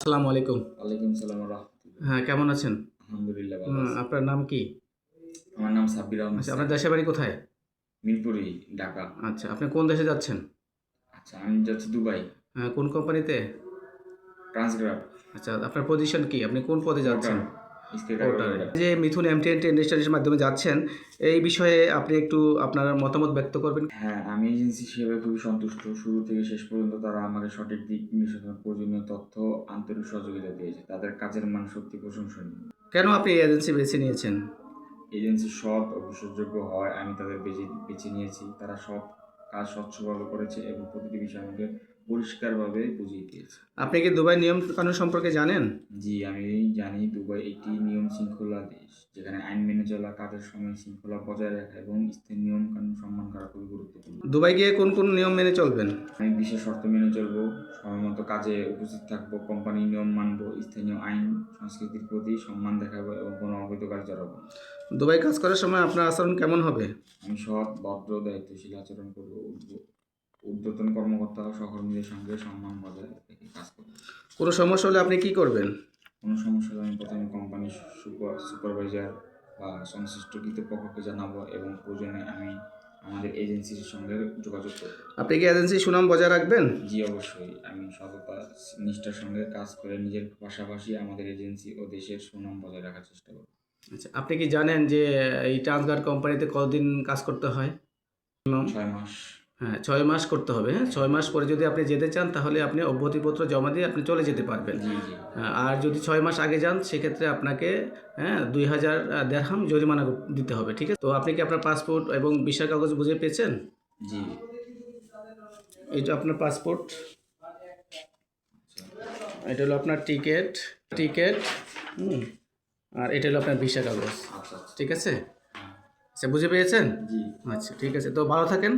আসসালামু আলাইকুম। ওয়ালাইকুম সালাম রাহমাতুল্লাহ। হ্যাঁ, কেমন আছেন? আলহামদুলিল্লাহ ভালো আছি। আপনার নাম কি? আমার নাম সাব্বির আহমেদ আচ্ছা, আপনার সানি। দেশের বাড়ি কোথায়? মিরপুরি, ঢাকা। আচ্ছা, আপনি কোন দেশে যাচ্ছেন? আচ্ছা, আমি যাচ্ছি দুবাই। কোন কোম্পানিতে? ট্রান্সগ্রাফ, আচ্ছা, আপনার পজিশন কি? আপনি কোন পদে পোর্টার, যাচ্ছেন? স্কেটার পোর্টারে। অপারেটর। যে মিথুন এমটিএন ইন্ডাস্ট্রির মাধ্যমে যাচ্ছেন, এই বিষয়ে আপনি একটু আপনার মতামত ব্যক্ত করবেন? হ্যাঁ, আমি এজেন্সি সেবায় খুবই সন্তুষ্ট। শুরু থেকে শেষ পর্যন্ত তারা আমাকে সঠিক দিক নির্দেশনার প্রয়োজনীয় তথ্য, আন্তরিক সহযোগিতা দিয়েছে। তাদের কাজের মান সত্যি প্রশংসনীয়। কেন আপনি এই এজেন্সি বেছে নিয়েছেন? এজেন্সি সৎ ও বিশ্বাসযোগ্য হয় আমি তাদের বেছে নিয়েছি। তারা সব কাজ স্বচ্ছভাবে করেছে এবং প্রতিটি বিষয় আমাকে পরিষ্কারভাবে বুঝিয়ে দিয়েছে। আপনি কি দুবাই নিয়ম কানুন সম্পর্কে জানেন? জি, আমি জানি দুবাই একটি নিয়ম শৃঙ্খলা দেশ, যেখানে আইন মেনে চলা, কাজের সময় শৃঙ্খলা বজায় রাখা এবং স্থানীয় নিয়ম কানুন সম্মান করা খুবই গুরুত্বপূর্ণ। দুবাই গিয়ে কোন কোন নিয়ম মেনে চলবেন? আমি বিশেষ শর্ত মেনে চলবো, সময়মতো কাজে উপস্থিত থাকবো, কোম্পানির নিয়ম মানবো, স্থানীয় আইন সংস্কৃতির প্রতি সম্মান দেখাবো এবং কোনো অবৈধ কাজ জড়াবো না। দুবাই কাজ করার সময় আপনার আচরণ কেমন হবে? আমি সৎ, ভদ্র, দায়িত্বশীল আচরণ করবো, ঊর্ধ্বতন কর্মকর্তা ও সহকর্মীদের সঙ্গে সম্মান বজায় রেখে কাজ করবো। কোনো সমস্যা হলে আপনি কি করবেন? কোনো সমস্যা হলে আমি প্রথমে কোম্পানির সুপারভাইজার বা সংশ্লিষ্ট কর্তৃপক্ষকে জানাবো এবং প্রয়োজনে আমি আমাদের এজেন্সির সঙ্গে যোগাযোগ করব। আপনি কি এজেন্সির সুনাম বজায় রাখবেন? জি, অবশ্যই। আমি সততা, নিষ্ঠার সঙ্গে কাজ করে নিজের পাশাপাশি আমাদের এজেন্সি ও দেশের সুনাম বজায় রাখার চেষ্টা করব। আচ্ছা, আপনি কি জানেন যে এই ট্রান্সগার্ড কোম্পানিতে কতদিন কাজ করতে হয়? 6 মাস। হ্যাঁ, ৬ মাস করতে হবে, হ্যাঁ? ৬ মাস পরে যদি আপনি যেতে চান তাহলে আপনি অব্যাহতিপত্র জমা দিয়ে আপনি চলে যেতে পারবেন। জি, জি। আর যদি ৬ মাস আগে যান সেক্ষেত্রে আপনাকে ২,০০০ দিরহাম জরিমানা দিতে হবে, ঠিক আছে? তো আপনি কি আপনার পাসপোর্ট এবং ভিসার কাগজ বুঝে পেয়েছেন? জি। এইটা আপনার পাসপোর্ট, আচ্ছা, এটা হলো আপনার টিকিট, টিকিট, হুম? আর এটা হলো আপনার ভিসা কাগজ, আচ্ছা, আচ্ছা। ঠিক আছে? হ্যাঁ, আচ্ছা, বুঝে পেয়েছেন? জি। আচ্ছা, ঠিক আছে। তো ভালো থাকেন।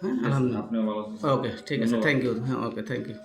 হ্যাঁ, ঠিক আছে, আলহামদুলিল্লাহ। আপনিও ভালো থাকবেন। ওকে, ঠিক আছে। ধন্যবাদ। Thank you. হ্যাঁ, ওকে, থ্যাংক ইউ।